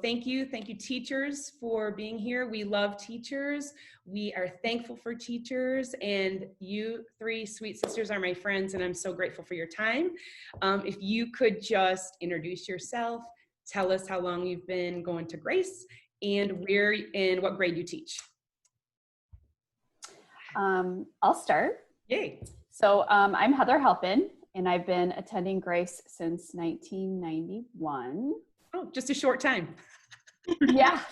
Thank you teachers for being here. We love teachers. We are thankful for teachers, and you three sweet sisters are my friends, and I'm so grateful for your time. If you could just introduce yourself, tell us how long you've been going to Grace, and where and what grade you teach. I'll start. Yay. So I'm Heather Halpin, and I've been attending Grace since 1991. Oh, just a short time. Yes.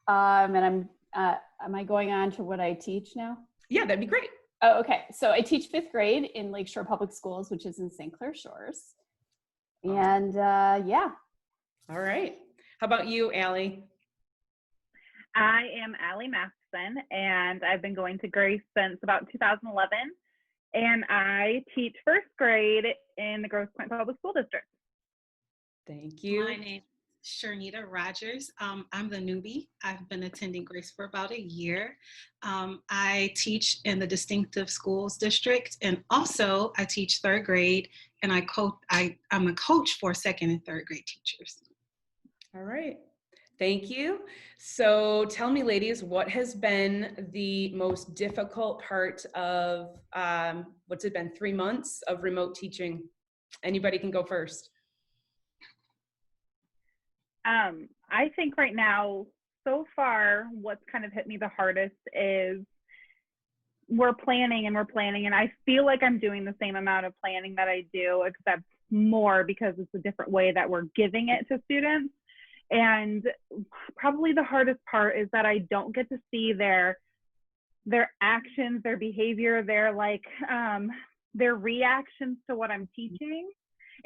And am I going on to what I teach now? Yeah, that'd be great. Oh, okay. So I teach 5th grade in Lakeshore Public Schools, which is in St. Clair Shores. And yeah. All right. How about you, Allie? I am Allie Matheson, and I've been going to Grace since about 2011. And I teach 1st grade in the Grosse Pointe Public School District. Thank you. My name is Sharnita Rogers. I'm the newbie. I've been attending Grace for about a year. I teach in the Distinctive Schools District, and also I teach 3rd grade, and I'm a coach for 2nd and 3rd grade teachers. All right. Thank you. So tell me, ladies, what has been the most difficult part of, what's it been, 3 months of remote teaching? Anybody can go first. I think right now, so far, what's kind of hit me the hardest is we're planning, and I feel like I'm doing the same amount of planning that I do, except more because it's a different way that we're giving it to students. And probably the hardest part is that I don't get to see their actions, their behavior, their reactions to what I'm teaching.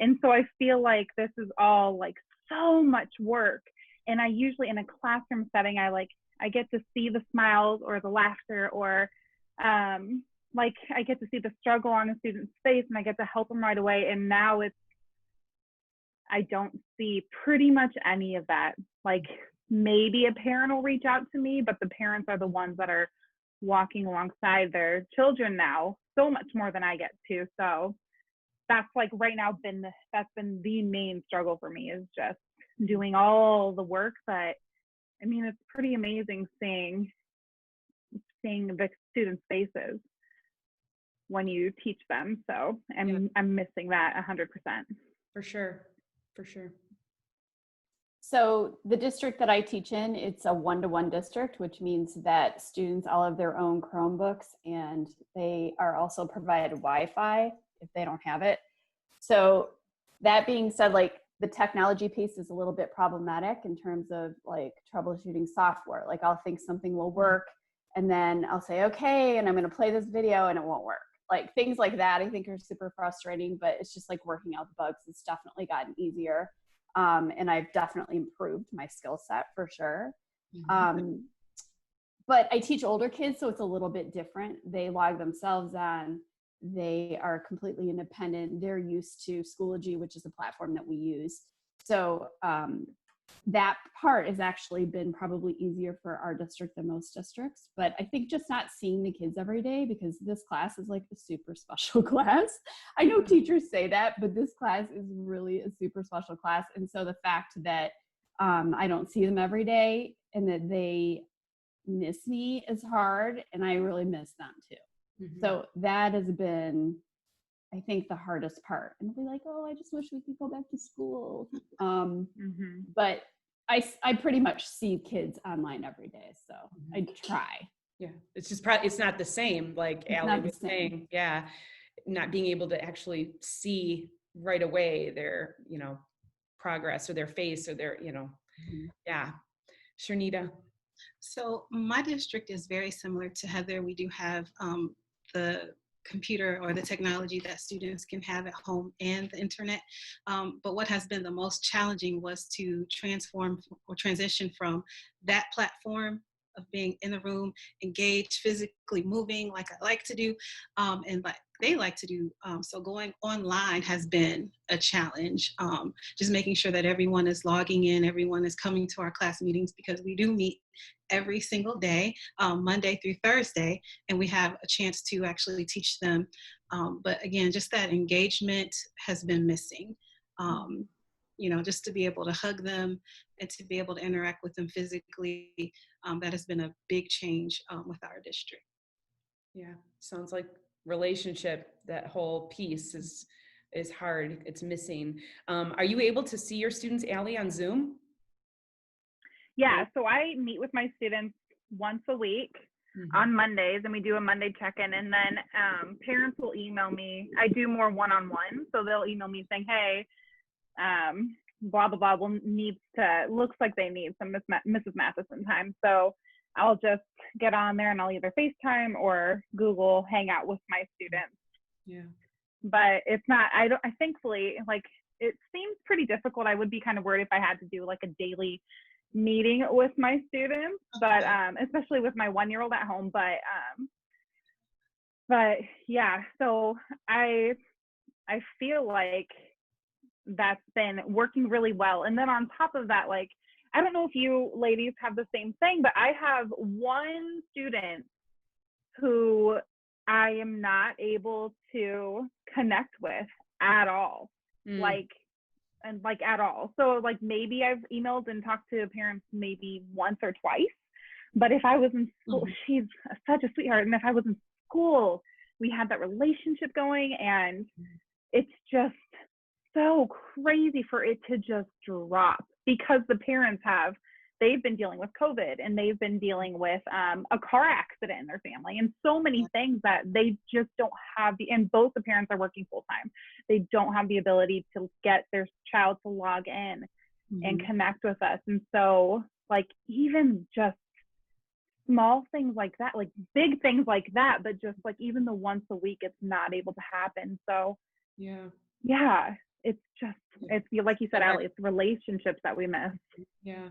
And so I feel like this is all like so much work. And I usually, in a classroom setting, I get to see the smiles or the laughter, or I get to see the struggle on a student's face, and I get to help them right away. And now I don't see pretty much any of that. Like, maybe a parent will reach out to me, but the parents are the ones that are walking alongside their children now so much more than I get to. So that's right now that's been the main struggle for me, is just doing all the work. But I mean, it's pretty amazing seeing the students' faces when you teach them. So I'm missing that 100%. For sure. So the district that I teach in, it's a 1-to-1 district, which means that students all have their own Chromebooks, and they are also provided Wi-Fi if they don't have it. So that being said, the technology piece is a little bit problematic in terms of troubleshooting software. I'll think something will work, and then I'll say, okay, and I'm going to play this video, and it won't work. Things like that I think are super frustrating, but it's just working out the bugs. It's definitely gotten easier. And I've definitely improved my skill set for sure. Mm-hmm. But I teach older kids, so it's a little bit different. They log themselves on. They are completely independent. They're used to Schoology, which is the platform that we use. So that part has actually been probably easier for our district than most districts. But I think just not seeing the kids every day, because this class is a super special class. I know teachers say that, but this class is really a super special class. And so the fact that I don't see them every day and that they miss me is hard, and I really miss them too. Mm-hmm. So that has been, I think, the hardest part. And they'll be like, oh, I just wish we could go back to school. But I pretty much see kids online every day, so I try. Yeah, it's just it's not the same, like Allie was saying. Yeah, not being able to actually see right away their, progress or their face or their, yeah. Sharnita. So my district is very similar to Heather. We do have the computer or the technology that students can have at home and the internet. But what has been the most challenging was to transform or transition from that platform of being in the room, engaged, physically moving like I like to do, and like they like to do. So going online has been a challenge. Just making sure that everyone is logging in, everyone is coming to our class meetings, because we do meet every single day, Monday through Thursday, and we have a chance to actually teach them. But again, just that engagement has been missing. just to be able to hug them and to be able to interact with them physically, that has been a big change with our district. Yeah, sounds like relationship, that whole piece is hard. It's missing. Are you able to see your students, Allie, on Zoom? Yeah, so I meet with my students once a week on Mondays, and we do a Monday check-in, and then parents will email me. I do more one-on-one, so they'll email me saying, hey, blah, blah, blah, looks like they need some Mrs. Matheson time. So I'll just get on there and I'll either FaceTime or Google Hangout with my students. Yeah. But it's not, I thankfully, like, it seems pretty difficult. I would be kind of worried if I had to do like a daily meeting with my students, but especially with my 1-year-old at home. But yeah, so I feel like that's been working really well. And then on top of that, like, I don't know if you ladies have the same thing, but I have one student who I am not able to connect with at all. Like at all. So like maybe I've emailed and talked to parents maybe once or twice, but if I was in school, she's such a sweetheart. And if I was in school, we had that relationship going, and it's just so crazy for it to just drop because the parents they've been dealing with COVID, and they've been dealing with a car accident in their family, and so many things that they just don't have and both the parents are working full time. They don't have the ability to get their child to log in and connect with us. And so like even just small things like that, like big things like that, but just like even the once a week, it's not able to happen. So yeah, it's just, it's like you said, Allie, it's relationships that we miss. Yeah,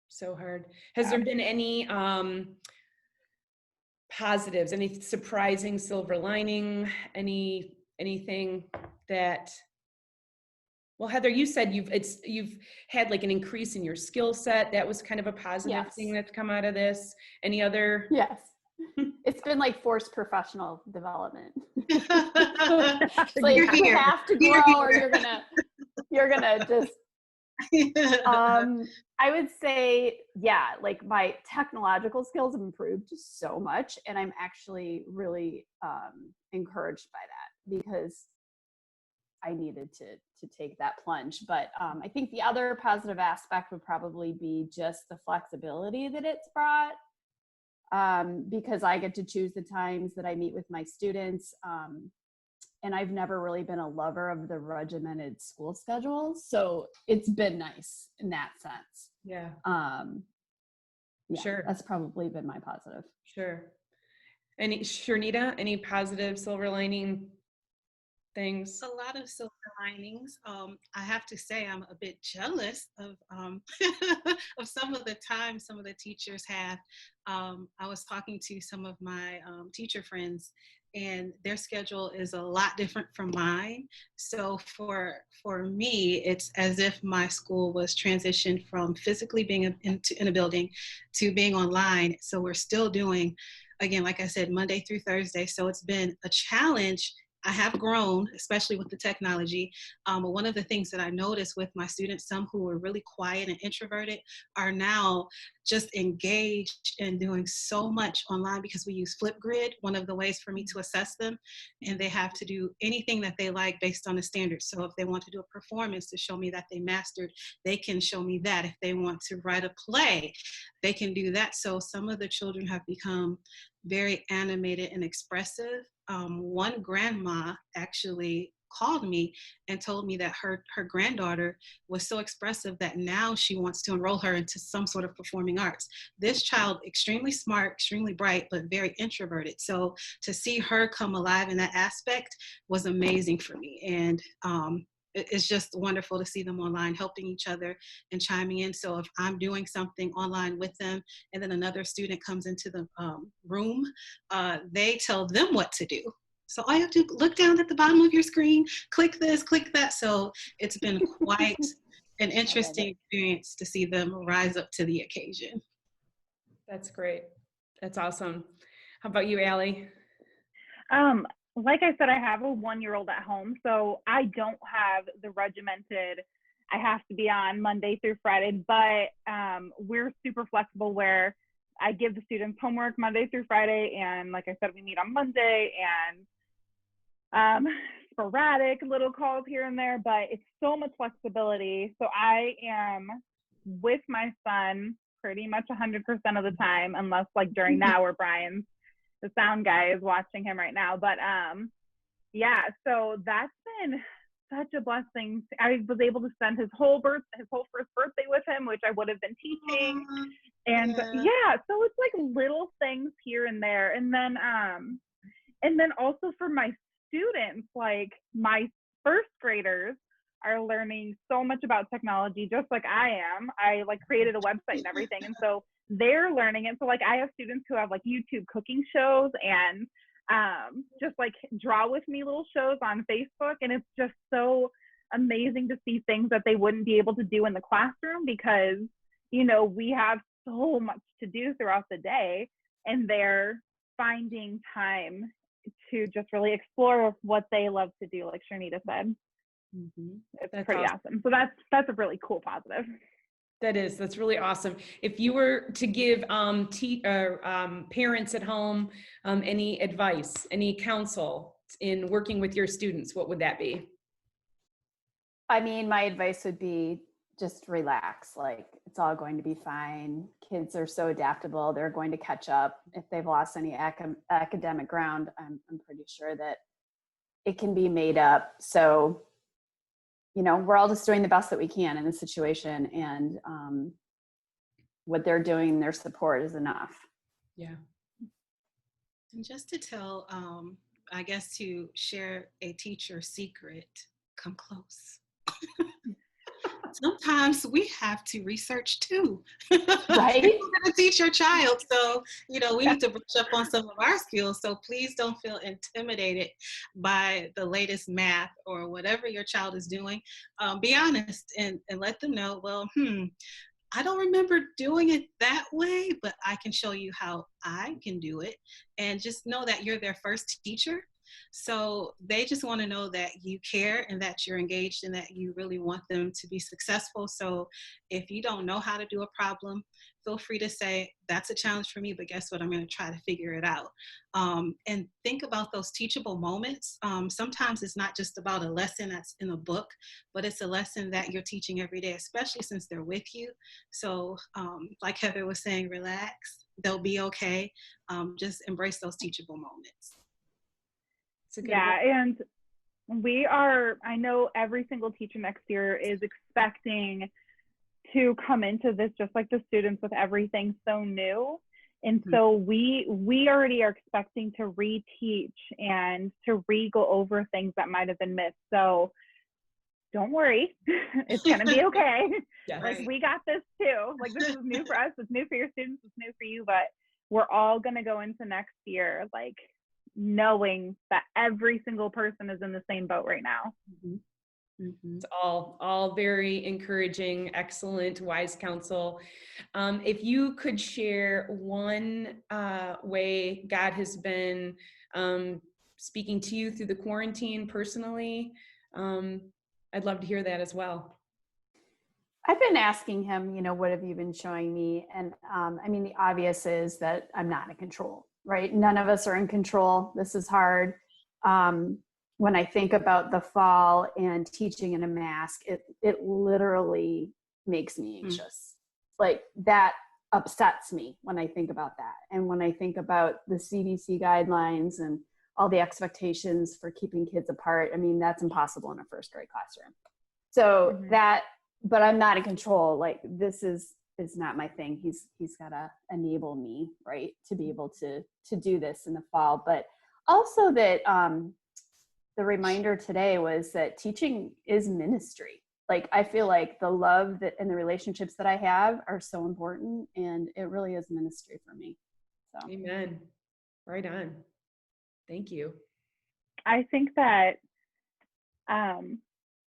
so hard. Has there been any positives, any surprising silver lining, anything that, well, Heather, you said you've had like an increase in your skill set. That was kind of a positive thing that's come out of this. Any other? Yes. It's been like forced professional development. It's like you have to grow or you're gonna just I would say, yeah, like my technological skills have improved so much, and I'm actually really encouraged by that because I needed to take that plunge. But I think the other positive aspect would probably be just the flexibility that it's brought, because I get to choose the times that I meet with my students. And I've never really been a lover of the regimented school schedule. So it's been nice in that sense. Yeah. Sure. That's probably been my positive. Sure. Sharnita, any positive silver lining things? A lot of silver linings. I have to say I'm a bit jealous of of some of the time some of the teachers have. I was talking to some of my teacher friends, and their schedule is a lot different from mine. So for me, it's as if my school was transitioned from physically being in a building to being online. So we're still doing, again, like I said, Monday through Thursday. So it's been a challenge. I have grown, especially with the technology. But one of the things that I noticed with my students, some who were really quiet and introverted, are now just engaged and doing so much online because we use Flipgrid, one of the ways for me to assess them. And they have to do anything that they like based on the standards. So if they want to do a performance to show me that they mastered, they can show me that. If they want to write a play, they can do that. So some of the children have become very animated and expressive. One grandma actually called me and told me that her granddaughter was so expressive that now she wants to enroll her into some sort of performing arts. This child, extremely smart, extremely bright, but very introverted. So to see her come alive in that aspect was amazing for me. And it's just wonderful to see them online helping each other and chiming in. So if I'm doing something online with them and then another student comes into the room, they tell them what to do. So all you have to look down at the bottom of your screen, click this, click that. So it's been quite an interesting experience to see them rise up to the occasion. That's great. That's awesome. How about you, Allie? Like I said, I have a 1-year-old at home, so I don't have the regimented I have to be on Monday through Friday, but we're super flexible where I give the students homework Monday through Friday. And like I said, we meet on Monday, and sporadic little calls here and there, but it's so much flexibility. So I am with my son pretty much 100% of the time, unless like during now where Brian's the sound guy is watching him right now. But yeah, so that's been such a blessing. I was able to spend his whole first birthday with him, which I would have been teaching. And yeah, so it's like little things here and there. And then also for my students, like my first graders are learning so much about technology, just like I am. I like created a website and everything. And so they're learning it. So like I have students who have like YouTube cooking shows and just like draw with me little shows on Facebook. And it's just so amazing to see things that they wouldn't be able to do in the classroom because, you know, we have so much to do throughout the day, and they're finding time to just really explore what they love to do, like Sharnita said. It's That's pretty awesome. So that's a really cool positive. That's really awesome. If you were to give parents at home any advice, any counsel in working with your students, what would that be? I mean, my advice would be just relax. Like, it's all going to be fine. Kids are so adaptable. They're going to catch up. If they've lost any academic ground, I'm pretty sure that it can be made up. So, you know, we're all just doing the best that we can in this situation, and what they're doing, their support is enough. Yeah. And just to tell, I guess to share a teacher secret, come close. Sometimes we have to research too. Right? You're going to teach your child. So, you know, we need to brush up on some of our skills. So please don't feel intimidated by the latest math or whatever your child is doing. Be honest and let them know, well, I don't remember doing it that way, but I can show you how I can do it. And just know that you're their first teacher. So they just want to know that you care and that you're engaged and that you really want them to be successful. So if you don't know how to do a problem, feel free to say, that's a challenge for me, but guess what? I'm going to try to figure it out. And think about those teachable moments. Sometimes it's not just about a lesson that's in a book, but it's a lesson that you're teaching every day, especially since they're with you. So like Heather was saying, relax, they'll be okay. Just embrace those teachable moments. Yeah, and I know every single teacher next year is expecting to come into this just like the students with everything so new. And so we already are expecting to reteach and to re-go over things that might have been missed. So don't worry, it's going to be okay. Yeah, Like, right. we got this too. Like, this is new for us, it's new for your students, it's new for you, but we're all going to go into next year like knowing that every single person is in the same boat right now. It's all very encouraging, excellent, wise counsel. If you could share one way God has been speaking to you through the quarantine personally, I'd love to hear that as well. I've been asking him, you know, what have you been showing me? And I mean, the obvious is that I'm not in control, right? None of us are in control. This is hard. When I think about the fall and teaching in a mask, it literally makes me anxious. Like, that upsets me when I think about that. And when I think about the CDC guidelines and all the expectations for keeping kids apart, I mean, that's impossible in a first grade classroom. So but I'm not in control. Like, this is not my thing. He's got to enable me, right, to be able to do this in the fall. But also that the reminder today was that teaching is ministry. Like, I feel like the love that and the relationships that I have are so important, and it really is ministry for me. So Amen. Right on. Thank you. I think that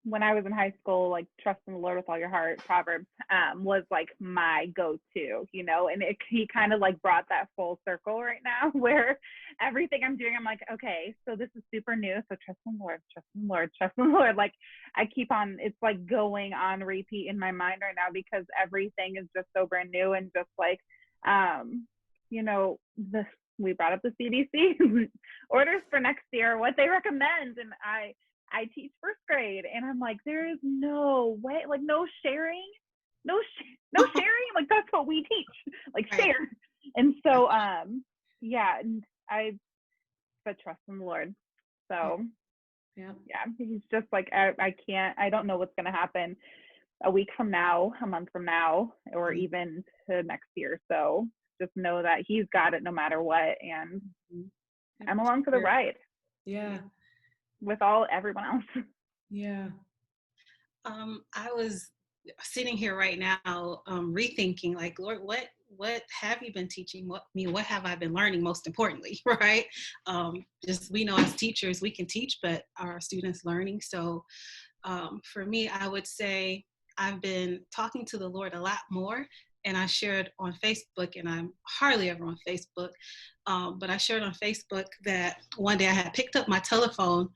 when I was in high school, like trust in the Lord with all your heart, Proverbs, was like my go-to, you know, and he kind of like brought that full circle right now where everything I'm doing, I'm like, okay, so this is super new. So trust in the Lord, trust in the Lord, trust in the Lord. Like I keep on, it's like going on repeat in my mind right now because everything is just so brand new and just like, you know, we brought up the CDC orders for next year, what they recommend. And I teach first grade and I'm like, there is no way, like no sharing, no sharing. Like that's what we teach, like Right. share. And so, yeah, and but trust in the Lord. So Yeah. he's just like, I don't know what's going to happen a week from now, a month from now, or even to next year. So just know that he's got it no matter what. And I'm along for the ride. Yeah. With everyone else. Yeah. I was sitting here right now, rethinking, like, Lord, what have you been teaching? What have I been learning? Most importantly, right? Just we know as teachers we can teach, but are our students learning? So, for me, I would say I've been talking to the Lord a lot more. And I shared on Facebook, and I'm hardly ever on Facebook, but I shared on Facebook that one day I had picked up my telephone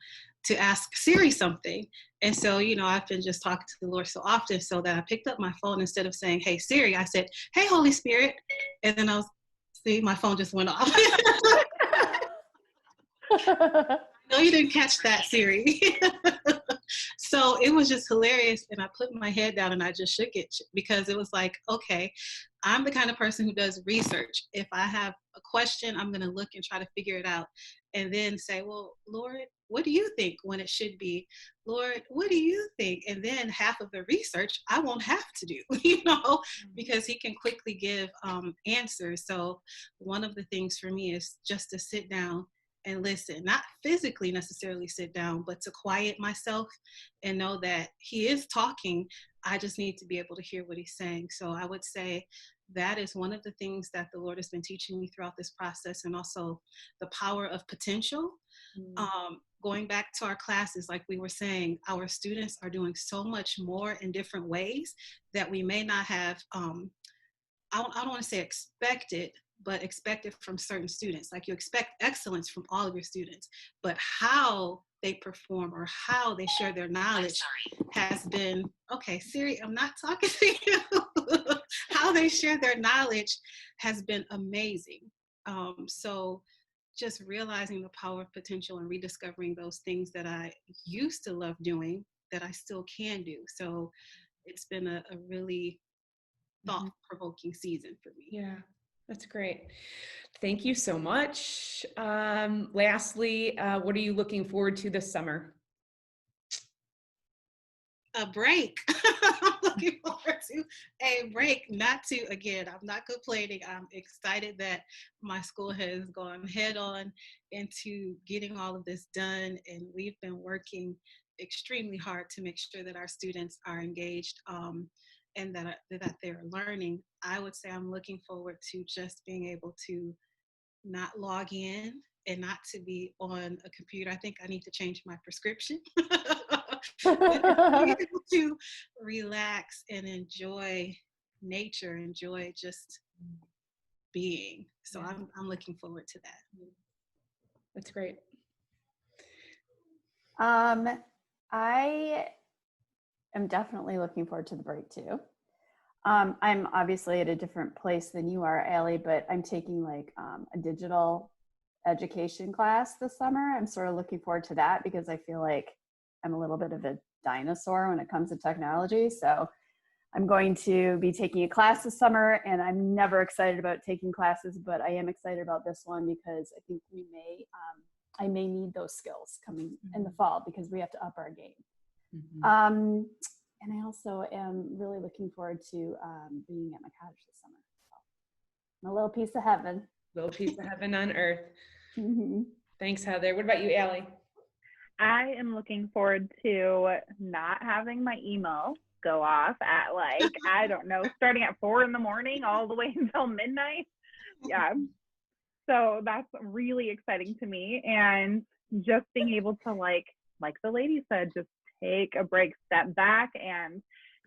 to ask Siri something. And so, you know, I've been just talking to the Lord so often, so that I picked up my phone. Instead of saying, hey, Siri, I said, hey, Holy Spirit. And then my phone just went off. No, you didn't catch that, Siri. So it was just hilarious. And I put my head down and I just shook it because it was like, okay, I'm the kind of person who does research. If I have a question, I'm going to look and try to figure it out and then say, well, Lord, what do you think when it should be? Lord, what do you think? And then half of the research I won't have to do, you know, because he can quickly give answers. So one of the things for me is just to sit down and listen, not physically necessarily sit down, but to quiet myself and know that he is talking. I just need to be able to hear what he's saying. So I would say that is one of the things that the Lord has been teaching me throughout this process, and also the power of potential. Going back to our classes, like we were saying, our students are doing so much more in different ways that we may not have, I don't want to say expected, but expected from certain students. Like you expect excellence from all of your students, but how they perform or how they share their knowledge has been, okay, Siri, I'm not talking to you. How they share their knowledge has been amazing. So just realizing the power of potential and rediscovering those things that I used to love doing that I still can do. So it's been a really thought-provoking season for me. Yeah, that's great. Thank you so much. Lastly, what are you looking forward to this summer? A break. I'm looking forward to a break. Again, I'm not complaining. I'm excited that my school has gone head on into getting all of this done. And we've been working extremely hard to make sure that our students are engaged and that they're learning. I would say I'm looking forward to just being able to not log in and not to be on a computer. I think I need to change my prescription. Be able to relax and enjoy nature, enjoy just being. So Yeah. I'm looking forward to that. That's great. I am definitely looking forward to the break too. I'm obviously at a different place than you are, Allie, but I'm taking like a digital education class this summer. I'm sort of looking forward to that because I feel like I'm a little bit of a dinosaur when it comes to technology. So I'm going to be taking a class this summer, and I'm never excited about taking classes, but I am excited about this one because I think I may need those skills coming in the fall because we have to up our game. And I also am really looking forward to being at my cottage this summer. So, a little piece of heaven. Little piece of heaven on earth. Thanks, Heather. What about you, Allie? I am looking forward to not having my email go off at like, I don't know, starting at 4 a.m. all the way until midnight. Yeah. So that's really exciting to me. And just being able to like the lady said, just take a break, step back, and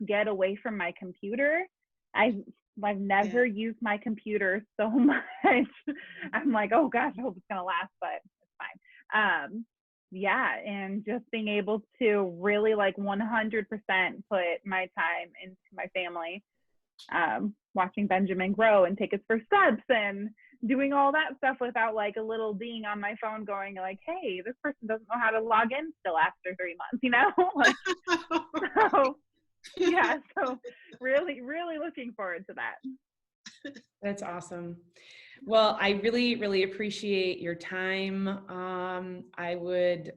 get away from my computer. I've never used my computer so much. I'm like, oh gosh, I hope it's gonna last, but it's fine. Yeah, and just being able to really like 100% put my time into my family, watching Benjamin grow and take his first steps and doing all that stuff without like a little ding on my phone going like, hey, this person doesn't know how to log in still after 3 months, you know? Like, so yeah, so really, really looking forward to that. That's awesome. Well, I really, really appreciate your time. I would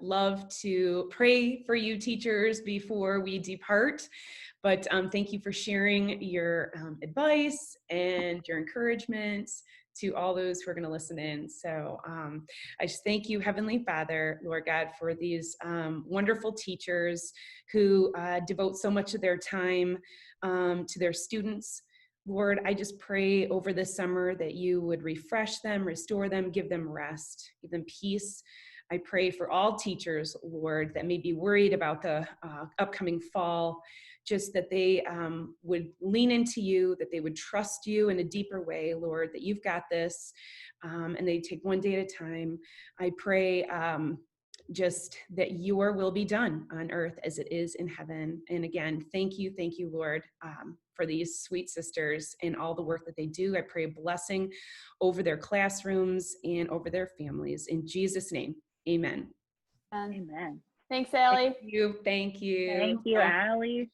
love to pray for you teachers before we depart, but thank you for sharing your advice and your encouragement to all those who are going to listen in. So I just thank you, Heavenly Father, Lord God, for these wonderful teachers who devote so much of their time to their students. Lord, I just pray over this summer that you would refresh them, restore them, give them rest, give them peace. I pray for all teachers, Lord, that may be worried about the upcoming fall, just that they would lean into you, that they would trust you in a deeper way, Lord, that you've got this, and they take one day at a time. I pray just that your will be done on earth as it is in heaven. And again, thank you, Lord, for these sweet sisters and all the work that they do. I pray a blessing over their classrooms and over their families. In Jesus' name, amen. Amen. Thanks, Allie. Thank you. Thank you, Allie.